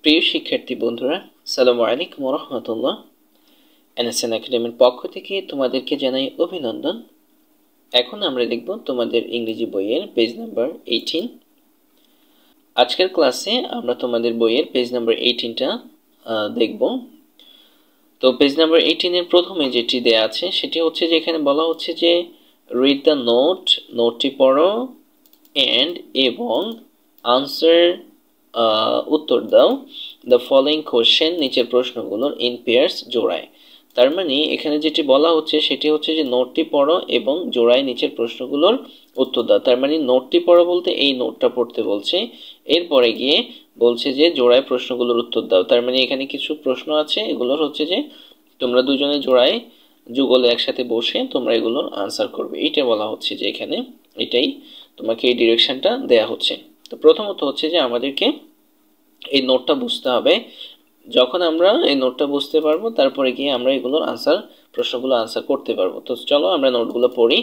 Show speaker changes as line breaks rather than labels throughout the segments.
প্রিয় শিক্ষার্থী বন্ধুরা, আসসালামু আলাইকুম ওয়া রাহমাতুল্লাহ। এনএসএন একাডেমির পক্ষ থেকে তোমাদেরকে জানাই অভিনন্দন। এখন আমরা দেখব তোমাদের ইংরেজি বইয়ের পেজ নাম্বার 18। আজকের ক্লাসে আমরা তোমাদের বইয়ের পেজ নাম্বার 18টা দেখব। তো পেজ নাম্বার 18 এর প্রথমে যেটি দেয়া আছে সেটি হচ্ছে যে এখানে বলা হচ্ছে যে রিড দ্য নোটটি পড়ো এন্ড এবং আনসার উত্তর দাও দ্য ফলোইং কোশ্চেন নিচের প্রশ্নগুলোর ইন পেয়ার্স জোড়ায়। তার মানে এখানে যেটি বলা হচ্ছে সেটি হচ্ছে যে নোটটি পড়ো এবং জোড়ায় নিচের প্রশ্নগুলোর উত্তর দাও। তার মানে নোটটি পড়ো বলতে এই নোটটা পড়তে বলছে, এরপরে গিয়ে বলছে যে জোড়ায় প্রশ্নগুলোর উত্তর দাও। তার মানে এখানে কিছু প্রশ্ন আছে, এগুলোর হচ্ছে যে তোমরা দুজনে জোড়ায় যুগলে একসাথে বসে তোমরা এগুলোর আনসার করবে, এইটা বলা হচ্ছে যে এখানে এটাই তোমাকে এই ডিরেকশনটা দেয়া হচ্ছে। তো প্রথমত হচ্ছে যে আমাদেরকে এই নোটটা বুঝতে হবে। যখন আমরা এই নোটটা বুঝতে পারবো তারপরে গিয়ে আমরা এগুলোর প্রশ্নগুলো আনসার করতে পারবো। তো চলো আমরা নোটগুলো পড়ি।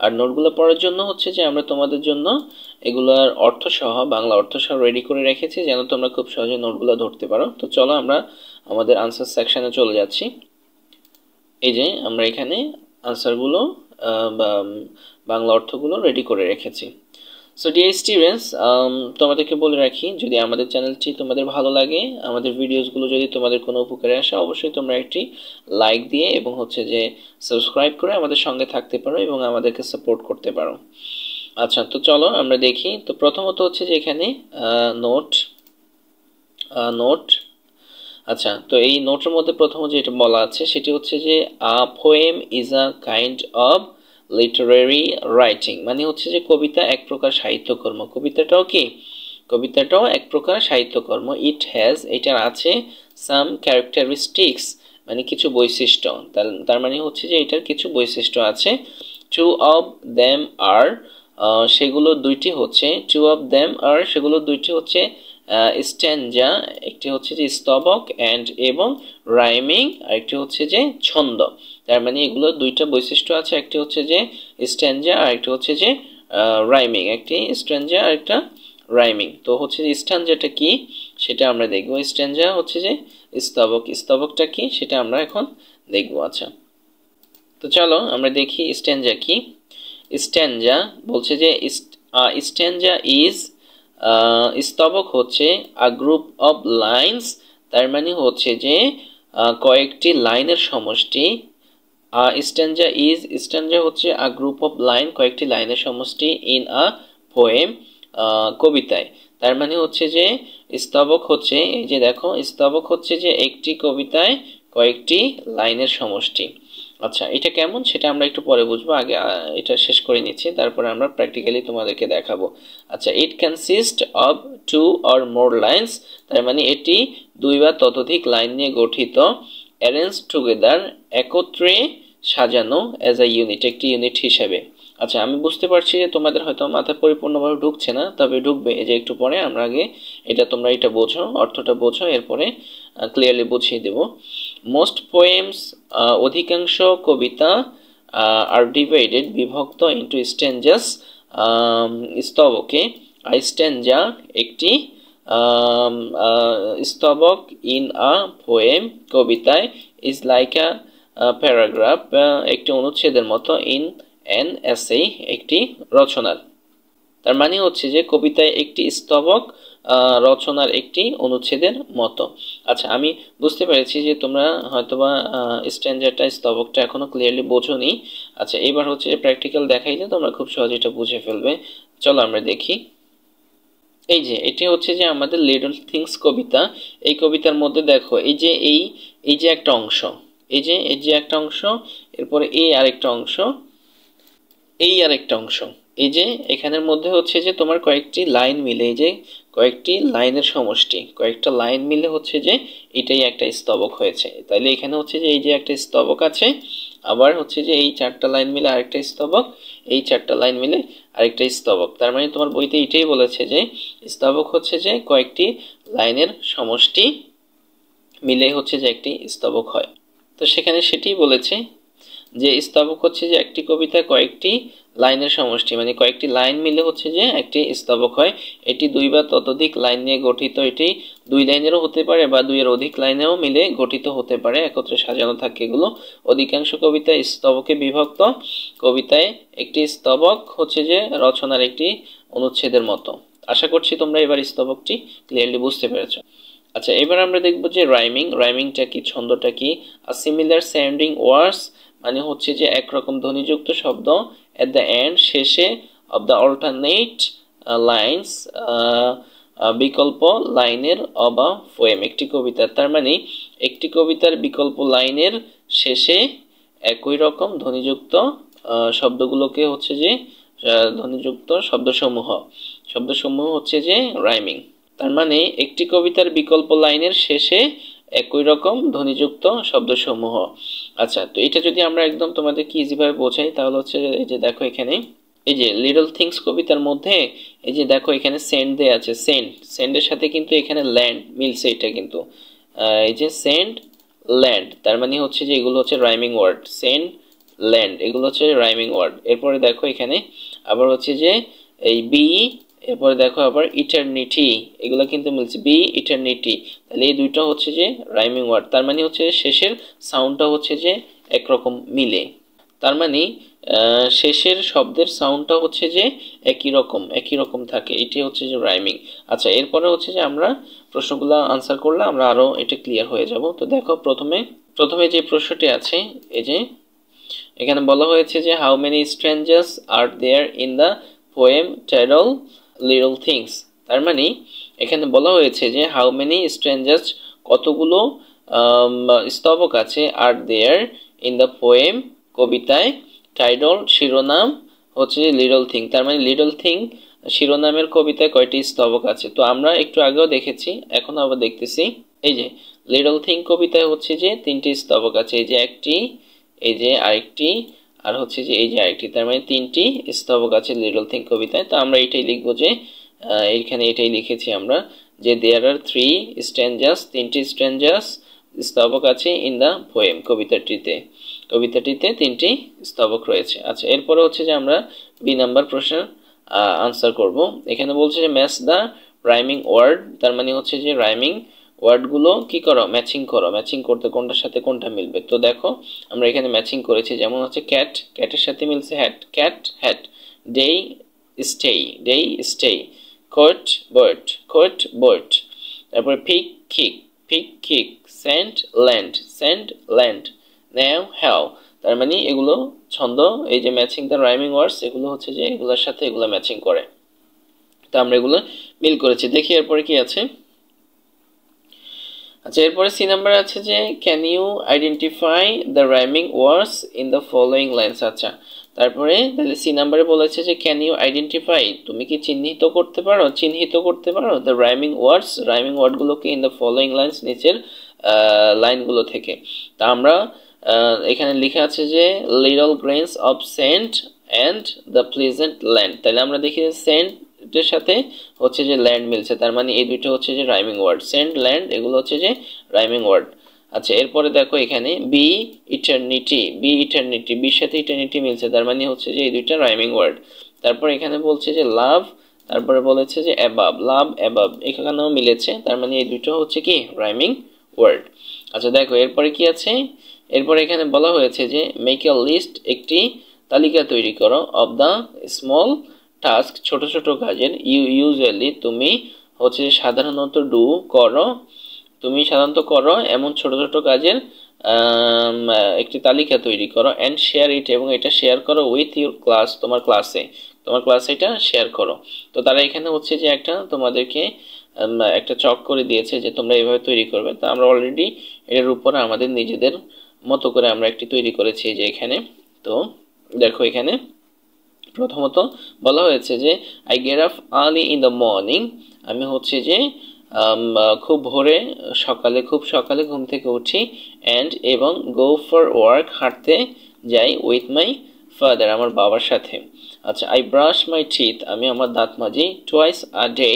আর নোটগুলো পড়ার জন্য হচ্ছে যে আমরা তোমাদের জন্য এগুলোর অর্থসহ বাংলা অর্থসহ রেডি করে রেখেছি যেন তোমরা খুব সহজে নোটগুলো ধরতে পারো। তো চলো আমরা আমাদের আনসার সেকশনে চলে যাচ্ছি। এই যে আমরা এখানে আনসারগুলো বা বাংলা অর্থগুলো রেডি করে রেখেছি। সো ডিয়ার স্টুডেন্টস, তোমাদেরকে বলে রাখি, যদি আমাদের চ্যানেলটি তোমাদের ভালো লাগে, আমাদের ভিডিওসগুলো যদি তোমাদের কোনো উপকারে আসে, অবশ্যই তোমরা একটি লাইক দিয়ে এবং হচ্ছে যে সাবস্ক্রাইব করে আমাদের সঙ্গে থাকতে পারো এবং আমাদেরকে সাপোর্ট করতে পারো। আচ্ছা, তো চলো আমরা দেখি। তো প্রথমত হচ্ছে যে এখানে নোট। আচ্ছা, তো এই নোটের মধ্যে প্রথম যেটা বলা আছে সেটি হচ্ছে যে a poem is a kind of literary writing, মানে হচ্ছে যে কবিতা এক প্রকার সাহিত্যকর্ম। কবিতাটাও এক প্রকার সাহিত্যকর্ম। ইট হ্যাজ, এটার আছে সাম ক্যারেক্টারিস্টিক্স, মানে কিছু বৈশিষ্ট্য। তার মানে হচ্ছে যে এটার কিছু বৈশিষ্ট্য আছে। টু অফ দেম আর, সেগুলো দুইটি হচ্ছে স্ট্যানজা, একটি হচ্ছে যে স্তবক এবং রাইমিং, আরেকটি হচ্ছে যে ছন্দ। তার মানে এগুলো দুইটা বৈশিষ্ট্য আছে, একটি হচ্ছে যে স্ট্যানজা আর একটি হচ্ছে যে রাইমিং, একটি স্ট্যানজা আর একটা রাইমিং। তো হচ্ছে যে স্ট্যানজাটা কি সেটা আমরা দেখব। স্ট্যানজা হচ্ছে যে স্তবকটা কি সেটা আমরা এখন দেখব। আচ্ছা, তো চলো আমরা দেখি স্ট্যানজা কি। স্ট্যানজা বলছে যে স্ট্যানজা ইজ, স্তবক হচ্ছে আ গ্রুপ অফ লাইন্স, তার মানে হচ্ছে যে কয়েকটি লাইনের সমষ্টি। স্ট্যানজা হচ্ছে আ গ্রুপ অফ লাইন, কয়েকটি লাইনের সমষ্টি ইন আ পোয়েম, কবিতায়। তার মানে হচ্ছে যে স্তবক হচ্ছে, এই যে দেখো, স্তবক হচ্ছে যে একটি কবিতায় কয়েকটি লাইনের সমষ্টি। আচ্ছা, এটা কেমন সেটা আমরা একটু পরে বুঝবো, আগে এটা শেষ করে নিচ্ছি, তারপরে আমরা প্র্যাকটিক্যালি তোমাদেরকে দেখাবো। আচ্ছা, it consist of 2 or more lines, তার মানে এটি 2 বা ততোধিক লাইন নিয়ে গঠিত। অ্যারেঞ্জ টুগেদার, একত্রে সাজানো, অ্যাজ আ ইউনিট, একটি ইউনিট হিসেবে। আচ্ছা, আমি বুঝতে পারছি যে তোমাদের হয়তো মাথায় পরিপূর্ণভাবে ঢুকছে না, তবে ঢুকবে। এই যে একটু পরে আমরা আগে তোমরা এটা বোঝো, অর্থটা বোঝো, এরপরে ক্লিয়ারলি বুঝিয়ে দেব। মোস্ট পোয়েমস, অধিকাংশ কবিতা, আর ডিভাইডেড, বিভক্ত, ইন্টু স্ট্যানজাস, স্তবকে। স্ট্যানজা একটি স্তবক, ইন আ পোয়েম কবিতায়, ইজ লাইক আ প্যারাগ্রাফ, একটি অনুচ্ছেদের মতো, ইন অ্যান এসে একটি রচনার। তার মানে হচ্ছে যে কবিতায় একটি স্তবক রচনার একটি অনুচ্ছেদের মতো। আচ্ছা, আমি বুঝতে পেরেছি যে তোমরা হয়তোবা স্ট্যানজাটা স্তবকটা এখনো ক্লিয়ারলি বোঝোনি। আচ্ছা, এবার হচ্ছে যে প্র্যাকটিক্যাল দেখাইলে তোমরা খুব সহজে এটা বুঝে ফেলবে। চলো আমরা দেখি। এই যে এটি হচ্ছে যে আমাদের লিটল থিংস কবিতা। এই কবিতার মধ্যে দেখো, এই যে একটা অংশ, এই যে একটা অংশ, এরপরে এই আরেকটা অংশ, এই আরেকটা অংশ, এই যে এখানের মধ্যে হচ্ছে যে তোমার কয়েকটি লাইন মিলে, এই যে কয়েকটি লাইনের সমষ্টি, কয়েকটা লাইন মিলে হচ্ছে যে এটাই একটা স্তবক হয়েছে। তাইলে এখানে হচ্ছে যে এই যে একটা স্তবক আছে, আবার হচ্ছে যে এই 4টা লাইন মিলে আরেকটা স্তবক, এই 4টা লাইন মিলে আরেকটা স্তবক। তার মানে তোমার বইতে এটাই বলেছে যে স্তবক হচ্ছে যে কয়েকটি লাইনের সমষ্টি মিলে হচ্ছে যে একটি স্তবক হয়। তো সেখানে সেটাই বলেছে। যে স্তবক হচ্ছে যে একটি কবিতা কয়েকটি লাইনের সমষ্টি, মানে কয়েকটি লাইন মিলে হচ্ছে যে একটি স্তবক হয়। এটি দুই বা ততোধিক লাইন নিয়ে গঠিত। এটি দুই লাইনেরও হতে পারে বা দুইয়ের অধিক লাইনেও মিলে গঠিত হতে পারে, একত্রে সাজানো থাকে এগুলো। অধিকাংশ কবিতা স্তবকে বিভক্ত। কবিতায় একটি স্তবক হচ্ছে যে রচনার একটি অনুচ্ছেদের মতো। আশা করছি তোমরা এবার স্তবকটি ক্লিয়ারলি বুঝতে পেরেছো। আচ্ছা, এবার আমরা দেখব যে রাইমিং। রাইমিংটা কি, ছন্দটা কি? আ সিমিলার সাউন্ডিং ওয়ার্ডস মানে হচ্ছে যে একরকম ধ্বনিযুক্ত শব্দ এট দ্য এন্ড, শেষে, অফ দ্য অল্টারনেট লাইন্স, বিকল্প লাইনের, অব আ পোয়েম একটি কবিতা। তার মানে একটি কবিতার বিকল্প লাইনের শেষে একই রকম ধ্বনিযুক্ত শব্দগুলোকে হচ্ছে যে ধ্বনিযুক্ত শব্দসমূহ হচ্ছে যে রাইমিং। তার মানে একটি কবিতার বিকল্প লাইনের শেষে একই রকম ধ্বনিযুক্ত শব্দসমূহ। আচ্ছা, তো এটা যদি আমরা একদম তোমাদেরকে ইজিভাবে বোঝাই তাহলে হচ্ছে এই যে দেখো এখানে এই যে লিটল থিংস কবিতার মধ্যে এই যে দেখো এখানে সেন্ড দেয়া আছে, সেন্ডের সাথে কিন্তু এখানে ল্যান্ড মিলছে। এটা কিন্তু এই যে সেন্ড, ল্যান্ড, তার মানে হচ্ছে যে এগুলো হচ্ছে রাইমিং ওয়ার্ড। সেন্ড, ল্যান্ড এগুলো হচ্ছে রাইমিং ওয়ার্ড। এরপরে দেখো এখানে আবার হচ্ছে যে এই বি, এরপরে দেখো আবার ইটারনিটি, এগুলো কিন্তু মিলছে, বি ইটারনিটি। তাহলে এই দুইটা হচ্ছে যে রাইমিং ওয়ার্ড। তার মানে হচ্ছে শেষের সাউন্ডটা হচ্ছে যে একরকম মিলে। তার মানে শেষের শব্দের সাউন্ডটা হচ্ছে যে একই রকম থাকে, এটি হচ্ছে যে রাইমিং। আচ্ছা, এরপরে হচ্ছে যে আমরা প্রশ্নগুলো আনসার করলে আমরা আরো এটা ক্লিয়ার হয়ে যাব। তো দেখো প্রথমে যে প্রশ্নটি আছে এই যে এখানে বলা হয়েছে যে how many strangers are there in the poem title little things. তার মানে এখানে বলা হয়েছে যে হাউ মেনি স্ট্রেঞ্জার্স কতগুলো স্তবক আছে, আর দেয়ার ইন দ্য পোয়েম কবিতায়, টাইটেল শিরোনাম হচ্ছে লিটল থিং। তার মানে লিটল থিং শিরোনামের কবিতায় কয়টি স্তবক আছে। তো আমরা একটু আগেও দেখেছি, এখন আবার দেখতেছি। এই যে লিটল থিং কবিতায় হচ্ছে যে 3টি স্তবক আছে, এই যে একটি, এই যে আরেকটি, আর হচ্ছে যে এই যে আরেকটি। তার মানে 3টি স্তবক আছে লিটল থিং কবিতায়। তো আমরা এটাই লিখবো যে এইখানে এটাই লিখেছি আমরা যে দেয়ার আর 3 স্ট্যাঞ্জাস, 3টি স্ট্যাঞ্জাস স্তবক আছে ইন দ্য পোয়েম কবিতাটিতে 3টি স্তবক রয়েছে। আচ্ছা, এরপরে হচ্ছে যে আমরা বি নাম্বার প্রশ্নের আনসার করব। এখানে বলছে যে ম্যাচ দ্য রাইমিং ওয়ার্ড। তার মানে হচ্ছে যে রাইমিং ওয়ার্ডগুলো কি করো, ম্যাচিং করো। ম্যাচিং করতে কোনটার সাথে কোনটা মিলবে। তো দেখো আমরা এখানে ম্যাচিং করেছি, যেমন হচ্ছে ক্যাট, ক্যাটের সাথে মিলছে hat, cat hat. Day stay, coat boat. তারপরে pick kick, sand land, now how. তার মানে এগুলো ছন্দ, এই যে ম্যাচিং দ্য রাইমিং ওয়ার্ডস, এগুলো হচ্ছে যে এগুলোর সাথে এগুলো ম্যাচিং করে। তো আমরা এগুলো মিল করেছি। দেখি এরপরে কি আছে। আচ্ছা, এরপরে সি নাম্বার আছে যে can you identify the rhyming words in the following lines. আচ্ছা, তারপরে তাহলে সি নাম্বারে বলেছে যে ক্যান ইউ আইডেন্টিফাই, তুমি কি চিহ্নিত করতে পারো দ্য রাইমিং ওয়ার্ডগুলোকে ইন দ্য ফলোয়িং লাইনস, নিচের লাইনগুলো থেকে। তা আমরা এখানে লেখা আছে যে little grains of sand and the pleasant land. তাহলে আমরা দেখি সেন্ট এর সাথে হচ্ছে যে ল্যান্ড মিলছে, তার মানে এই দুটো হচ্ছে যে রাইমিং ওয়ার্ড। সেন্ট, ল্যান্ড এগুলো হচ্ছে যে রাইমিং ওয়ার্ড। আচ্ছা, এরপরে দেখো এখানে বি ইটারনিটি, বির সাথে ইটারনিটি মিলছে, তার মানে হচ্ছে যে এই দুইটা রাইমিং ওয়ার্ড। তারপর এখানে বলছে যে লাভ, তারপরে বলেছে যে অ্যাবাব, লাভ অ্যাবাব এখানেও মিলেছে, তার মানে এই দুটো হচ্ছে কি রাইমিং ওয়ার্ড। আচ্ছা, দেখো এরপরে কি আছে। এরপরে এখানে বলা হয়েছে যে মেক এ লিস্ট, একটি তালিকা তৈরি করো, অফ দ্য স্মল টাস্ক, ছোট ছোট কাজের, ইউজুয়ালি তুমি হচ্ছে সাধারণত করো এমন ছোট ছোট কাজের একটি তালিকা তৈরি করো, অ্যান্ড শেয়ার ইট, এবং এটা শেয়ার করো উইথ ইউর ক্লাস, তোমার ক্লাসে এটা শেয়ার করো। তো তারা এখানে হচ্ছে যে তোমাদেরকে একটা চক করে দিয়েছে যে তোমরা এইভাবে তৈরি করবে। তো আমরা অলরেডি এর উপরে আমাদের নিজেদের মতো করে আমরা একটি তৈরি করেছি যে এখানে। তো দেখো এখানে প্রথমত বলা হয়েছে যে I get up early in the morning, আমি হচ্ছে যে খুব সকালে ঘুম থেকে উঠি, অ্যান্ড এবং গো ফর ওয়ার্ক, হাঁটতে যাই, উইথ মাই ফাদার, আমার বাবার সাথে। আচ্ছা, আই ব্রাশ মাই টিথ, আমি আমার দাঁত মাজি, টুয়াইস আ ডে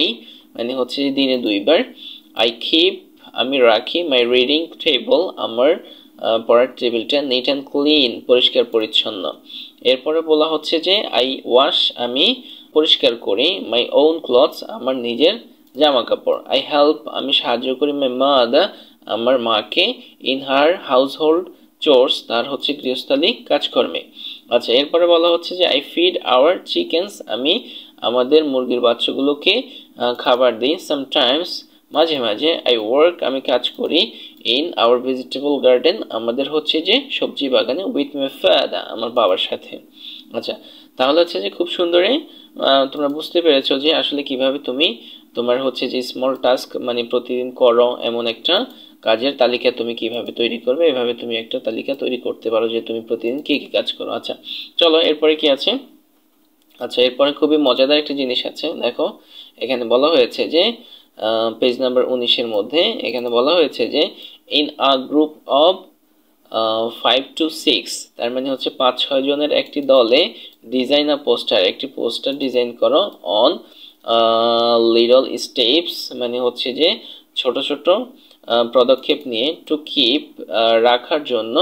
মানে হচ্ছে দিনে 2 বার। আই কিপ, আমি রাখি, মাই রিডিং টেবল, আমার পড়ার টেবিলটা নিট অ্যান্ড ক্লিন, পরিষ্কার পরিচ্ছন্ন। এরপরে বলা হচ্ছে যে আই ওয়াশ, আমি পরিষ্কার করি, মাই ওন ক্লথস, আমার নিজের জামা কাপড়। আই হেল্প, আমি সাহায্য করি, মাই মাদার, আমার মাকে, in her house hold chores, তার হচ্ছে গৃহস্থালী কাজকর্মে। আচ্ছা, এরপরে বলা হচ্ছে যে আই ফিড আওয়ার চিকেনস, আমি আমাদের মুরগির বাচ্চাগুলোকে খাবার দিই। সামটাইমস, মাঝে মাঝে। আই ওয়ার্ক, আমি কাজ করি। ইন আওয়ার ভেজিটেবল গার্ডেন, আমাদের হচ্ছে যে সবজি বাগানে। উইথ মাই ফাদার, আমার বাবার সাথে। আচ্ছা, তাহলে হচ্ছে যে খুব সুন্দরই তোমরা বুঝতে পেরেছো যে আসলে কিভাবে তুমি তোমার হচ্ছে যে স্মল টাস্ক মানে প্রতিদিন করো এমন একটা কাজের তালিকা তুমি কিভাবে তৈরি করবে। এভাবে তুমি একটা তালিকা তৈরি করতে পারো যে তুমি প্রতিদিন কি কি কাজ করো। আচ্ছা চলো এরপরে কি আছে। আচ্ছা, এরপরে খুবই মজাদার একটা জিনিস আছে, দেখো এখানে বলা হয়েছে যে পেজ নাম্বার 19-এর মধ্যে এখানে বলা হয়েছে যে in a group of 5 to 6, তার মানে হচ্ছে 5-6 জনের একটি দলে ডিজাইন আ পোস্টার, একটি পোস্টার ডিজাইন করো অন লিটল স্টেপস, মানে হচ্ছে যে ছোট ছোট পদক্ষেপ নিয়ে, টু কিপ, রাখার জন্য,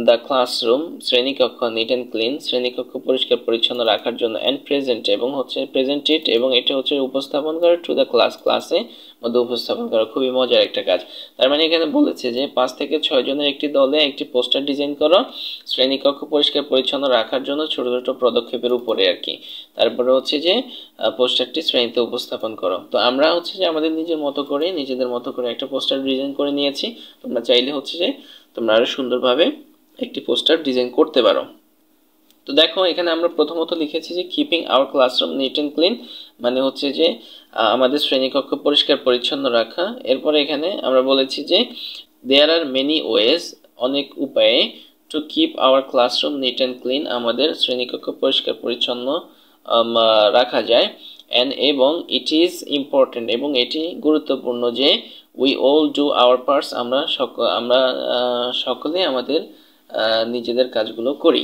দ্য ক্লাসরুম, শ্রেণীকক্ষ, নিট অ্যান্ড ক্লিন, শ্রেণীকক্ষ পরিষ্কার পরিচ্ছন্ন রাখার জন্য, অ্যান্ড প্রেজেন্ট, এবং হচ্ছে প্রেজেন্ট ইট, এবং এটা হচ্ছে উপস্থাপন করা, টু দ্য ক্লাস, ক্লাসে মধ্যে উপস্থাপন করা। খুবই মজার একটা কাজ। তার মানে এখানে বলেছে যে 5 থেকে 6 জনের একটি দলে একটি পোস্টার ডিজাইন করো শ্রেণীকক্ষ পরিষ্কার পরিচ্ছন্ন রাখার জন্য ছোট ছোট পদক্ষেপের উপরে আর কি। তারপরে হচ্ছে যে পোস্টারটি শ্রেণীতে উপস্থাপন করো। তো আমরা হচ্ছে যে আমাদের নিজের মতো করে নিজেদের মতো করে একটা পোস্টার ডিজাইন করে নিয়েছি। তোমরা চাইলে হচ্ছে যে তোমরা আরো সুন্দরভাবে একটি পোস্টার ডিজাইন করতে পারো। তো দেখো এখানে আমরা প্রথমত লিখেছি যে keeping our classroom neat and clean, মানে হচ্ছে যে আমাদের শ্রেণীকক্ষ পরিষ্কার পরিচ্ছন্ন রাখা। এরপরে এখানে আমরা বলেছি যে দেয়ার আর মেনি ওয়েজ, অনেক উপায়ে, to keep our classroom neat and clean, আমাদের শ্রেণীকক্ষ পরিষ্কার পরিচ্ছন্ন রাখা যায়। অ্যান্ড এবং ইট ইজ ইম্পর্টেন্ট, এবং এটি গুরুত্বপূর্ণ যে we all do our parts, আমরা সকলে আমাদের নিজেদের কাজগুলো করি।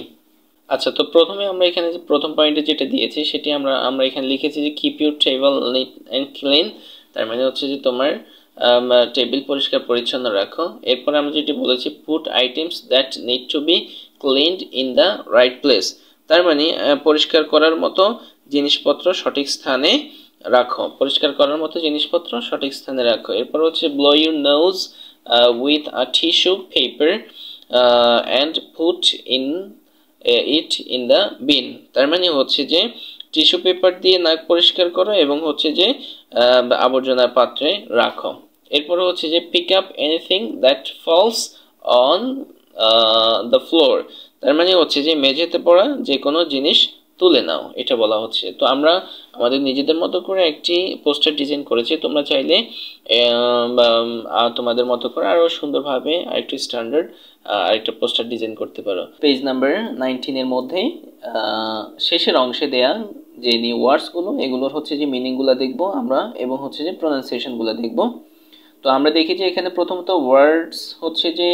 আচ্ছা, তো প্রথমে আমরা এখানে যে প্রথম পয়েন্টে যেটা দিয়েছি সেটি আমরা এখানে লিখেছি যে keep your table neat and clean, তার মানে হচ্ছে যে তোমার টেবিল পরিষ্কার পরিচ্ছন্ন রাখো। এরপরে আমরা যেটি বলেছি put items that need to B cleaned in the right place, তার মানে পরিষ্কার করার মতো জিনিসপত্র সঠিক স্থানে রাখো, পরিষ্কার করার মতো জিনিসপত্র সঠিক স্থানে রাখো। এরপর হচ্ছে blow your nose with a tissue paper and put it in the bin, তার মানে হচ্ছে যে টিস্যু পেপার দিয়ে নাক পরিষ্কার করো এবং হচ্ছে যে আবর্জনার পাত্রে রাখো। এরপরে হচ্ছে যে pick up anything that falls on the floor, তার মানে হচ্ছে যে মেঝেতে পড়া যে কোনো জিনিস তুলে নাও, এটা বলা হচ্ছে। তো আমরা আমাদের নিজেদের মতো করে একটি পোস্টার ডিজাইন করেছি, তোমরা চাইলে তোমাদের মতো করে আরো সুন্দরভাবে আরেকটু স্ট্যান্ডার্ড আরেকটা পোস্টার ডিজাইন করতে পারো। পেজ নাম্বার 19-এর মধ্যে শেষের অংশে দেয়া যে নিউ ওয়ার্ডসগুলো, এগুলোর হচ্ছে যে মিনিংগুলো দেখব আমরা, এবং হচ্ছে যে প্রোনাউন্সিয়েশনগুলো দেখব। তো আমরা দেখি যে এখানে প্রথমত ওয়ার্ডস হচ্ছে যে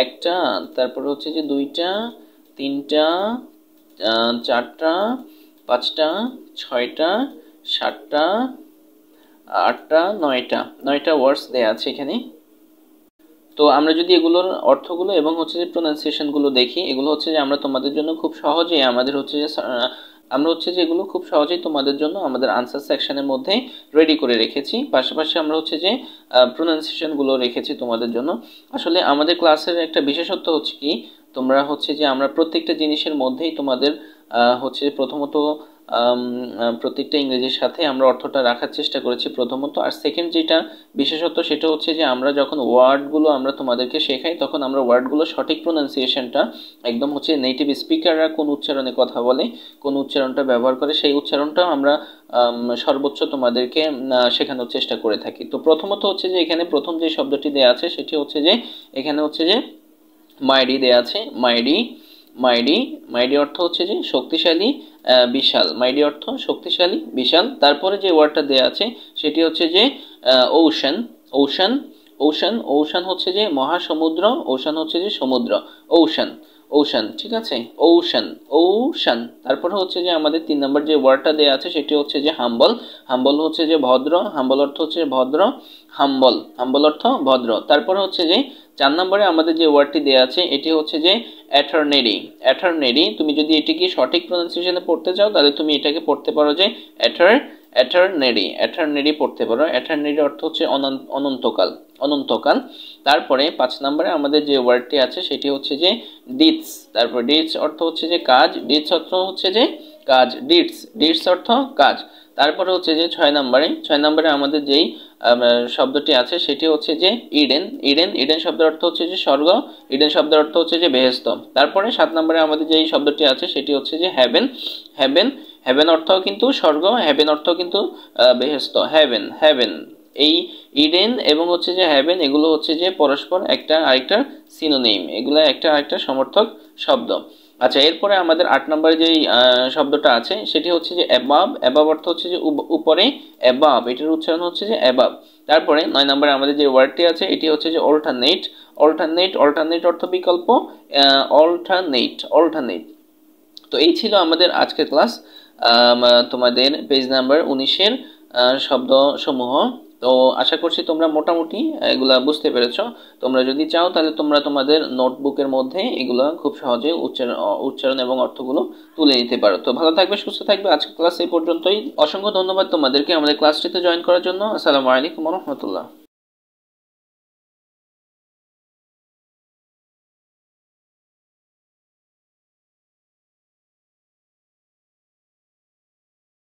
একটা, তারপর হচ্ছে যে দুইটা, তিনটা, চারটা, পাঁচটা, ছয়টা, সাতটা, আটটা, নয়টা ওয়ার্ডস দেয়া আছে এখানে। তো আমরা যদি এগুলোর অর্থগুলো এবং হচ্ছে যে প্রোনাউন্সিয়েশনগুলো দেখি, এগুলো হচ্ছে যে আমরা তোমাদের জন্য খুব সহজেই এগুলো খুব সহজেই তোমাদের জন্য আমাদের আনসার সেকশনের মধ্যে রেডি করে রেখেছি। পাশাপাশি আমরা হচ্ছে যে প্রোনাউন্সিয়েশনগুলো রেখেছি তোমাদের জন্য। আসলে আমাদের ক্লাসের একটা বিশেষত্ব হচ্ছে কি, তোমরা হচ্ছে যে আমরা প্রত্যেকটা জিনিসের মধ্যেই তোমাদের হচ্ছে প্রথমত প্রত্যেকটা ইংরেজির সাথে আমরা অর্থটা রাখার চেষ্টা করেছি প্রথমত। আর সেকেন্ড যেটা বিশেষত্ব সেটা হচ্ছে যে আমরা যখন ওয়ার্ডগুলো আমরা তোমাদেরকে শেখাই তখন আমরা ওয়ার্ডগুলো সঠিক প্রোনাউন্সিয়েশনটা একদম হচ্ছে নেটিভ স্পিকাররা কোন উচ্চারণে কথা বলে, কোন উচ্চারণটা ব্যবহার করে, সেই উচ্চারণটা আমরা সর্বোচ্চ তোমাদেরকে শেখানোর চেষ্টা করে থাকি। তো প্রথমত হচ্ছে যে এখানে প্রথম যে শব্দটি দেয়া আছে সেটি হচ্ছে যে এখানে হচ্ছে যে মাইডি দেয়া আছে। মাইডি অর্থ হচ্ছে যে শক্তিশালী, বিশাল। মাইডি অর্থ শক্তিশালী, বিশাল। তারপরে যে ওয়ার্ডটা দেয়া আছে সেটি হচ্ছে যে ওশান হচ্ছে যে মহাসমুদ্র, ওশান হচ্ছে যে সমুদ্র, ওশান, ঠিক আছে, ওশান। তারপরে হচ্ছে যে আমাদের 3 নম্বর যে ওয়ার্ডটা দেয়া আছে সেটি হচ্ছে যে হাম্বল হচ্ছে যে ভদ্র, হাম্বল অর্থ হচ্ছে ভদ্র, হাম্বল অর্থ ভদ্র। তারপরে হচ্ছে যে 4 নম্বরে আমাদের যে ওয়ার্ডটি দেওয়া আছে এটি হচ্ছে যে অ্যাটর্নেরি। অ্যাটর্নেরি, তুমি যদি এটিকে সঠিক প্রনাউন্সিয়েশনে পড়তে চাও তাহলে তুমি এটাকে পড়তে পারো যে অ্যাটর্নেরি। অ্যাটর্নেরি পড়তে পারো। অ্যাটর্নেরি অর্থ হচ্ছে অনন্তকাল, অনন্তকাল। তারপরে 5 নম্বরে আমাদের যে ওয়ার্ডটি আছে সেটি হচ্ছে যে ডিডস। তারপর ডিডস অর্থ হচ্ছে যে কাজ, ডিডস অর্থ হচ্ছে যে কাজ, ডিডস, ডিডস অর্থ কাজ। তারপরে হচ্ছে যে 6 নম্বরে আমাদের যেই শব্দটি আছে সেটি হচ্ছে যে ইডেন। ইডেন, ইডেন শব্দের অর্থ হচ্ছে যে স্বর্গ, ইডেন শব্দের অর্থ হচ্ছে যে বেহেশত। তারপরে 7 নম্বরে আমাদের যেই শব্দটি আছে সেটি হচ্ছে যে হ্যাভেন। হ্যাভেন, হ্যাভেন অর্থ কিন্তু স্বর্গ, হ্যাভেন অর্থ কিন্তু বেহেশত। হ্যাভেন, হ্যাভেন, এই ইডেন এবং হচ্ছে যে হ্যাভেন এগুলো হচ্ছে যে পরস্পর একটা আরেকটার সিনোনিম, এগুলো একটা আরেকটা সমর্থক শব্দ। আচ্ছা, এরপরে আমাদের 8 নম্বরে যেই শব্দটা আছে সেটি হচ্ছে যে অ্যাবাব। অ্যাবাব অর্থ হচ্ছে যে উপরে, অ্যাবাব এটার উচ্চারণ হচ্ছে যে অ্যাবাব। তারপরে 9 নম্বরে আমাদের যে ওয়ার্ডটি আছে এটি হচ্ছে যে অল্টারনেট। অল্টারনেট, অল্টারনেট অর্থ বিকল্প, অল্টারনেট, অল্টারনেট। তো এই ছিল আমাদের আজকের ক্লাস, তোমাদের পেজ নাম্বার 19-এর শব্দসমূহ। তো আশা করছি তোমরা মোটামুটি এগুলা বুঝতে পেরেছো। তোমরা যদি চাও তাহলে তোমরা তোমাদের নোটবুকের মধ্যে এগুলো খুব সহজে উচ্চারণ এবং অর্থগুলো তুলে নিতে পারো। তো ভালো থাকবে, সুস্থ থাকবে। আজকের ক্লাস এই পর্যন্তই। অসংখ্য ধন্যবাদ তোমাদেরকে আমাদের ক্লাসটিতে জয়েন করার জন্য। আসসালামু আলাইকুম ওয়া রাহমাতুল্লাহ।